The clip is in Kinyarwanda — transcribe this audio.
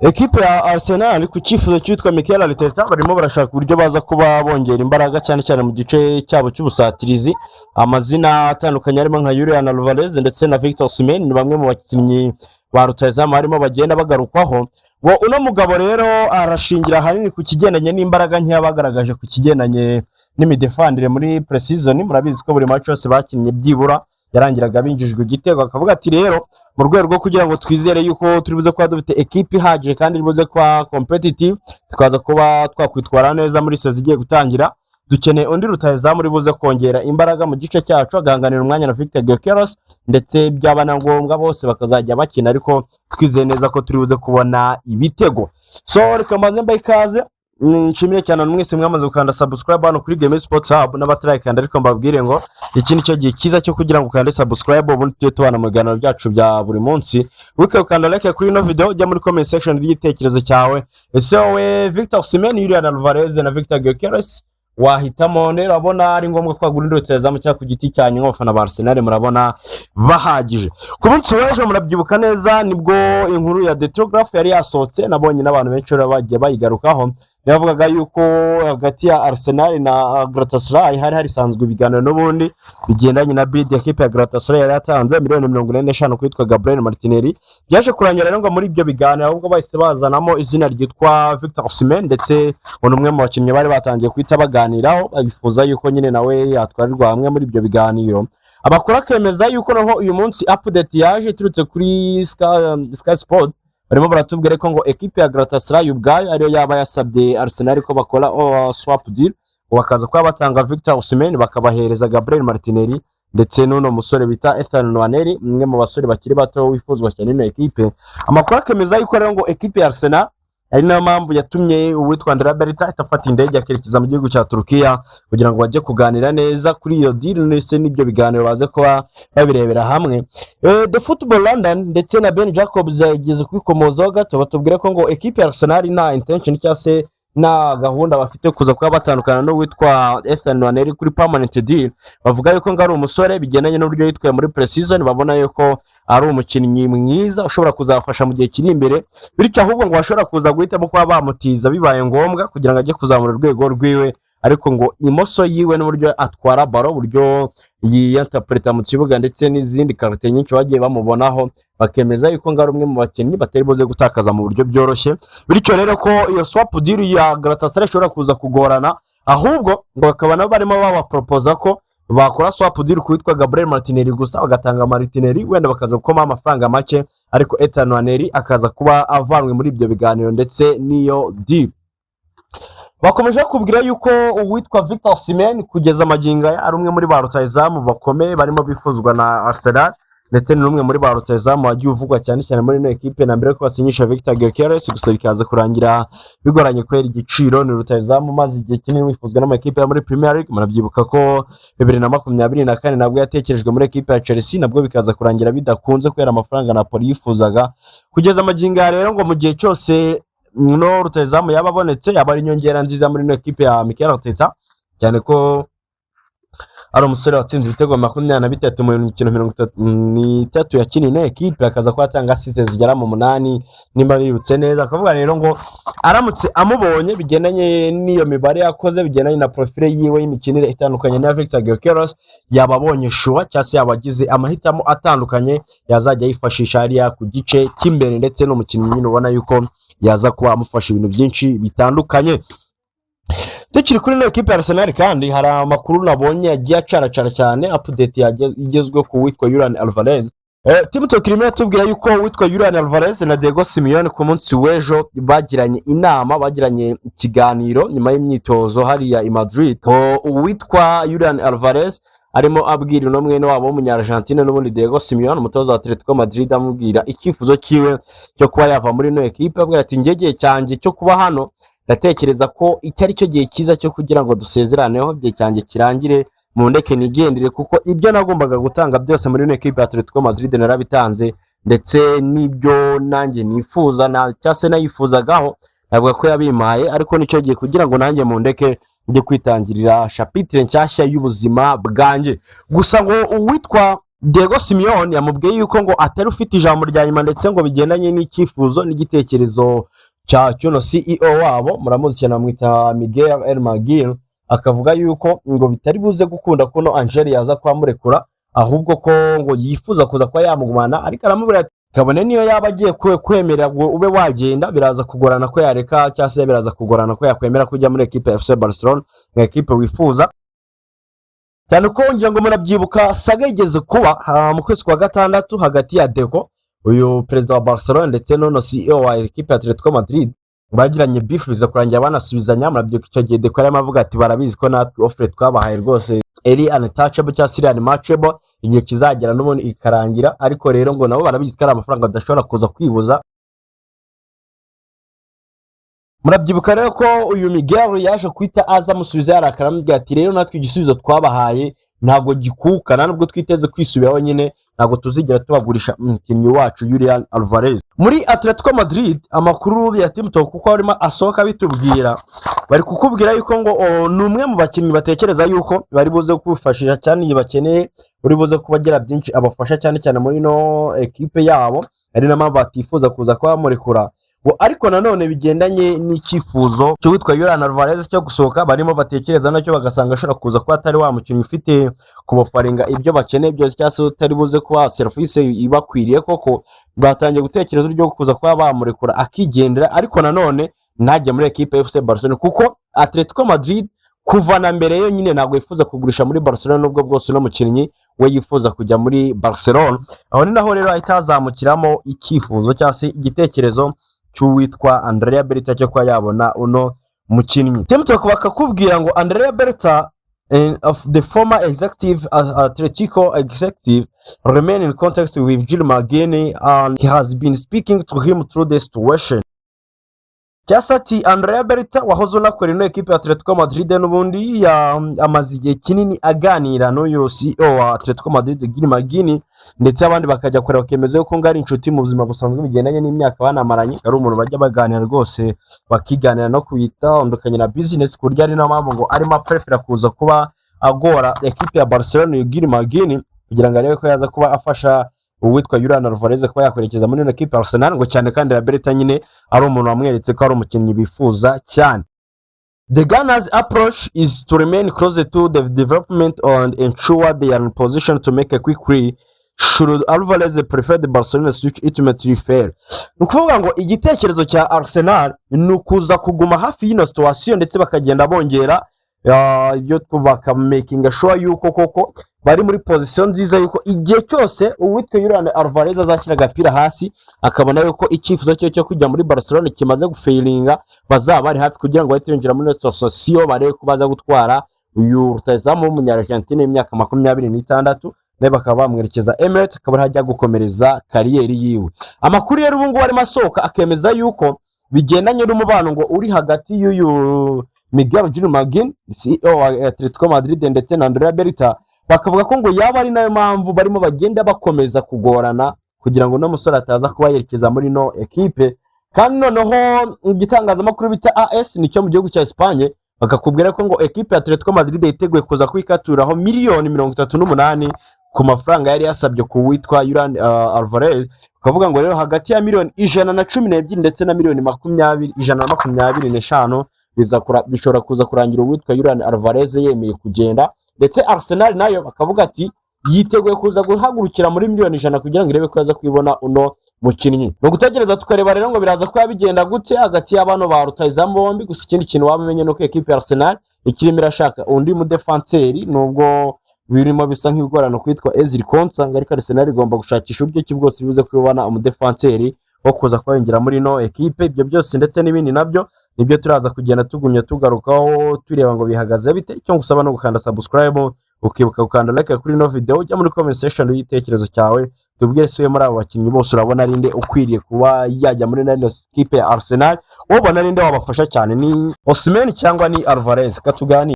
Ekipe ya Arsenal ku cyifuzo cyitwa Mikel Arteta barimo barashaka uburyo baza kuba bongera imbaraga cyane cyane mu gice cyabo cy'ubusatirizi. Amazina atandukanye arimo nka Julian Alvarez ndetse na Victor Osimhen ni bamwe mu bakinnyi ba rutahizamu barimo bagenda bagarukwaho. Ngo uno mugabo rero arashingira ahanini ku kigendanye n'imbaraga nkeya bagaragaje ku kigendanye n'imidefandire muri pre-season. Murabizi ko buri match yose bakinnye byibura yarangiraga binjijwe igitego, akavuga ati rero mu rwego rwo kugira ngo twizere yuko turi buze kuba dufite ekipi ihagije kandi iri buze kuba competitive, tukaza kuba twakwitwara neza muri sezi igiye gutangira, dukeneye undi rutahizamu uri buze kongera imbaraga mu gice cyacu, agahanganira umwanya na Victor Gyökeres ndetse byaba na ngombwa bose bakazajya bakina, ariko twizeye neza ko turi buze kubona ibitego. So reka mbanze mbaye ikaze, nshimiye cyane mwese mwamaze gukanda subscribe hano kuri Game Sports Hub, n'abatarayikanda ariko mbabwire ngo iki ni cyo gihe cyiza cyo kugira ngo ukande subscribe, ubundi tujye tubana mu biganiro byacu bya buri munsi. Ukanda like kuri ino video, ujya muri comment section y'igitekerezo cyawe. Ese wowe Victor Osimhen, Julian Alvarez na Victor Gyökeres wahitamo? Urabona ari ngombwa kwagura indi rutahizamu cyangwa ku giti cyanyu nk'abafana ba Arsenal murabona bahagije? Ku munsi w'ejo murabyibuka neza nibwo inkuru ya The Telegraph yari yasohotse, nabonye n'abantu benshi bagiye bayigarukaho. Yavugaga yuko hagati ya Arsenal na Galatasaray hari harisanzwe ibiganiro n'ubundi bigendanye na bid ya kipe ya Galatasaray yari yatanze miliyoni 45 kwitwa Gabriel Martinelli. Byaje kurangira rero ngo muri ibyo biganiro ahubwo bahise bazanamo izina ryitwa Victor Osimhen, ndetse umwe mu bakinnyi bari batangiye kwita baganiraho babifuza yuko nyine nawe yatwarirwa hamwe muri ibyo biganiro. Abakora akemeza yuko naho uyu munsi update yaje iturutse kuri Sky Sport, barimo baratubwira ko ngo ekipe ya Galatasaray ubwayo ariyo yaba yasabye Arsenal ko bakora swap deal, bakaza kuba batanga Victor Osimhen bakabahereza Gabriel Martinelli ndetse n'uno musore bita Ethan Nwaneri, umwe mu basore bakiri bato wifuzwa cyane n'ino ekipe. Amakuru akemeza yuko rero ngo ekipe ya Arsenal ari nayo mpamvu yatumye uwitwa Andrea Berta afata indege akerekeza mu gihugu cya Turukiya kugira ngo bajye kuganira neza kuri iyo deal ndetse n'ibyo biganiro baze kuba babirebera hamwe. The Football London ndetse na Ben Jacobs yageze kwikomozaho gato, batubwira ko ngo ekipe ya Arsenal nta intention cyangwa se na gahunda bafite kuza kuba batandukana n'uwitwa Ethan Nwaneri kuri permanent deal. Bavuga yuko ngo ari umusore bigendanye n'uburyo yitwaye muri pre-season, babona yuko ari umukinnyi mwiza ushobora kuzafasha mu gihe kiri imbere, bityo ahubwo ngo bashobora kuza guhitamo kuba bamutiza bibaye ngombwa kugira ngo ajye kuzamura urwego rwiwe, ariko ngo imoso yiwe n'uburyo atwara baro, uburyo yiyinterpreta mu kibuga ndetse n'izindi karite nyinshi bagiye bamubonaho, bakemeza yuko ngo ari umwe mu bakinnyi batari buze gutakaza mu buryo byoroshye. Bityo rero ko iyo swap deal ya Galatasaray ishobora kuza kugorana, ahubwo ngo bakaba nabo barimo babapropoza ko bakora swap deal kwitwa Gabriel Martinelli gusa, bagatanga Martinelli wenda bakaza gukoma amafaranga make, ariko Ethan Nwaneri akaza kuba avanwe muri ibyo biganiro ndetse n'iyo deal. Bakomeje kubwira yuko uwitwa Victor Osimhen kugeza magingo ari umwe muri ba rutahizamu bakomeye barimo bifuzwa na Arsenal, ndetse n'umwe muri ba rutahizamu wagiye uvugwa cyane cyane muri ino ekipe na mbere ko basinyisha Victor Gyökeres, gusa bikaza kurangira bigoranye kwera igiciro. Ni rutahizamu maze igihe kinini wifuzwa n'amakipe yo muri Premier League. Murabyibuka ko 2024 nabwo yatekerejwe muri ekipe ya Chelsea, nabwo bikaza kurangira bidakunze kubera amafaranga Napoli yifuzaga. Kugeza magingo rero ngo mu gihe cyose no rutahizamu yaba abonetse yaba ari inyongera nziza muri ino ekipe ya Mikel Arteta, cyane ko ari umusore watsinze ibitego 23 mu mikino 33 yakiniye ino ekipe, akaza ko atanga assist zigera mu 8 nimba bibutse neza. Akavuga rero ngo aramutse amubonye bigendanye n'iyo mibare yakoze, bigendanye na profile yiwe y'imikinire itandukanye na Victor Gyökeres, yababonye shuwa cyangwa se yabagize amahitamo atandukanye yazajya yifashisha hariya ku gice cy'imbere, ndetse n'umukinnyi nyine ubona yuko yaza kuba amufasha ibintu byinshi bitandukanye. Tukiri kuri ino ekipe ya Arsenal kandi hari amakuru nabonye yagiye acaracara cyane, update igezweho ku witwa Julian Alvarez. Timu Tokirimo yatubwira yuko witwa Julian Alvarez na Diego Simeone ku munsi w'ejo bagiranye inama, bagiranye ikiganiro nyuma y'imyitozo hariya i Madrid. Uwitwa Julian Alvarez arimo abwira no mwene wabo w'umunyargentine n'ubundi Diego Simeone, umutoza wa Atletico Madrid, amubwira icyifuzo kiwe cyo kuba yava muri ino ekipe. Abwira ati ngegeye cyanjye cyo kuba hano ndatekereza ko icyo ari cyo gihe cyiza cyo kugira ngo dusezeraneho, igihe cyanjye kirangire mu ndeke nigendere, kuko ibyo nagombaga gutanga byose muri ino ekipe ya Atletico Madrid narabitanze, ndetse n'ibyo nanjye nifuza cyangwa se nayifuzagaho navuga ko yabimaye, ariko nicyo gihe kugira ngo nanjye mu ndeke njye kwitangirira chapitre nshyashya y'ubuzima bwanjye. Gusa ngo uwitwa Diego Simeone yamubwiye yuko ngo atari ufite ijambo rya nyuma ndetse ngo bigendanye n'icyifuzo n'igitekerezo cya cyuno CEO wabo muramuzi cyane bamwita Miguel Hermagil akavuga yuko ngo bitari buze gukunda kuno Angel yaza kwamurekura ahubwo ko ngo yifuza kuza kuba yamugumana ariko aramubwira ati kabone niyo yaba agiye kwemera ngo ube wagenda biraza kugorana ko yareka cyangwa se biraza kugorana ko yakwemera kujya muri equipe ya FC Barcelona nka equipe wifuza cyane ko ngira ngo murabyibuka saga igeze kuba mu kwezi kwa gatandatu hagati ya Deco uyu perezida wa Barcelona ndetse no CEO wa equipe ya Atletico Madrid bagiranye beef biza kurangira banasubizanya murabyibuka icyo gihe Deco yarimo avuga ati barabizi ko natwe offer twabahaye rwose eri untouchable cyangwa se unmatchable igihe kizagera n'ubundi ikarangira ariko rero ngo nabo barabizi ko ari amafaranga badashobora kuza kwibuza murabyibuka rero ko uyu Miguel yaje kwita aza musubiza yarakara amubwira ati rero natwe igisubizo twabahaye ntabwo gikuka nubwo twiteze kwisubiraho nyine ntabwo tuzigera tubagurisha umukinnyi wacu Julian Alvarez muri Atletico Madrid amakuru ya Team Talk kuko arimo asohoka bitubwira bari kukubwira yuko ngo ni umwe mu bakinnyi batekereza yuko bari buze kubafashisha cyane iyo bakeneye uri buze kubagira byinshi abafasha cyane cyane muri no equipe yabo ari namo batifuza kuza kuba bamurekura ariko nanone bigendanye n'icyifuzo cyo witwa Julian Alvarez cyo gusohoka barimo batekereza nacyo bagasanga ashobora kuza kuba atari wa mukinnyi ufite kubafaringa ibyo bakeneye byose cyangwa se utari buze kuba service ibakwiriye koko batangiye gutekereza uburyo kuza kuba bamurekura akigendera ariko nanone ntajya muri equipe ya FC Barcelona kuko Atletico Madrid kuva na mbere yo nyine ntabwo yifuza kugurisha muri Barcelona nubwo bwose no mukinnyi we yifuza kujya muri Barcelona aho ni naho rero ahita hazamukiramo icyifuzo cyangwa se igitekerezo cy'uwitwa Andrea Berta cyo kwa yabona uno mukinnyi temutse bakakubwira ngo Andrea Berta of the former executive Atletico executive remain in contact with Gil Magini and he has been speaking to him through the situation cyasati Andrea Berta wahoze unakora ino equipe ya Atletico Madrid n'ubundi amaze igihe kinini aganira n'uyu CEO wa Atletico Madrid Gil Magini ndetse abandi bakajya kureba bakemeza yuko ngari inshuti mu buzima busanzwe bigendanye n'imyaka banamaranye ari umuntu bajya baganira rwose bakiganira no kwitandukanya na business kurya ari n'amambo ngo arimo prefera kuza kuba agora equipe ya Barcelona Gil Magini kugira ngo arebe ko yaza kuba afasha uwitwa Julian Alvarez kuba yakwerekeza muri ino equipe Arsenal ngo cyane kandi ya Berta nyine ari umuntu wamweretse ko ari umukinnyi bifuza cyane. The Gunners approach is to remain closer to the development and ensure they are in position to make a quick free should Alvarez prefer the Barcelona switch ultimately fair. Nukuvuga ngo igitekerezo cya Arsenal ni ukuza kuguma hafi y'ino situation ndetse bakagenda bongera ibyo twubaka making sure yuko koko bari muri position nziza yuko igihe cyose uwitwa Julian Alvarez azashyira agapira hasi akabona yuko icyifuzo cyo kujya muri Barcelona kimaze gufailinga bazaba bari hafi kugira ngo bahite binjira muri association barebe ko baza gutwara uyu rutazamu w'umunyargentine y'imyaka 26 naye bakaba bamwerekeza Emirates akaba hajya gukomereza kariyeri yiwe. Amakuru rero ubu ngubu arimo asohoka akemeza yuko bigendanye n'umubano ngo uri hagati y'uyu Miguel Gil Magin CEO wa Atletico Madrid ndetse na Andrea Berta bakavuga ko ngo yaba ari nayo mpamvu barimo bagenda bakomeza kugorana kugira ngo no musore ataza kuba yerekeza muri no equipe kandi noneho igitangazamakuru bita AS nicyo mu gihugu cya Espagne bakakubwira ko ngo equipe ya Atletico Madrid iteguye kuza kwikaturaho miliyoni 38 ku mafaranga yari yasabye ku witwa Julian Alvarez ukavuga ngo rero hagati ya miliyoni 112 ndetse na miliyoni 125 bishobora kuza kurangira uwitwa Julian Alvarez yemeye kugenda ndetse Arsenal nayo bakavuga ati yiteguye kuza guhagurukira muri miliyoni 100 kugira ngo irebe ko yaza kwibona uno mukinnyi no gutegereza tukareba rero ngo biraza kuba bigenda gute hagati y'abano ba rutayizamu bombi gusa ikindi kintu wamenye no ko equipe ya Arsenal ikirimo irashaka undi mu defenseur nubwo birimo bisa nk'ibigorano kwitwa Ezri Konsa ariko Arsenal igomba gushakisha uburyo ki bwose bivuze kwibona umu defenseur wo kuza kwinjira muri no equipe ibyo byose ndetse n'ibindi nabyo nibyo turaza kugenda tugumya tugarukaho tureba ngo bihagaze bite icyo ngusaba no gukanda subscribe ukibuka gukanda like kuri no video ujya muri comment section y'itekerezo cyawe tubwire se muri abo bakinnyi bose urabona rinde ukwiriye kuba yajya muri nano equipe ya Arsenal ubona rinde wabafasha cyane ni Osimhen cyangwa ni Alvarez katugani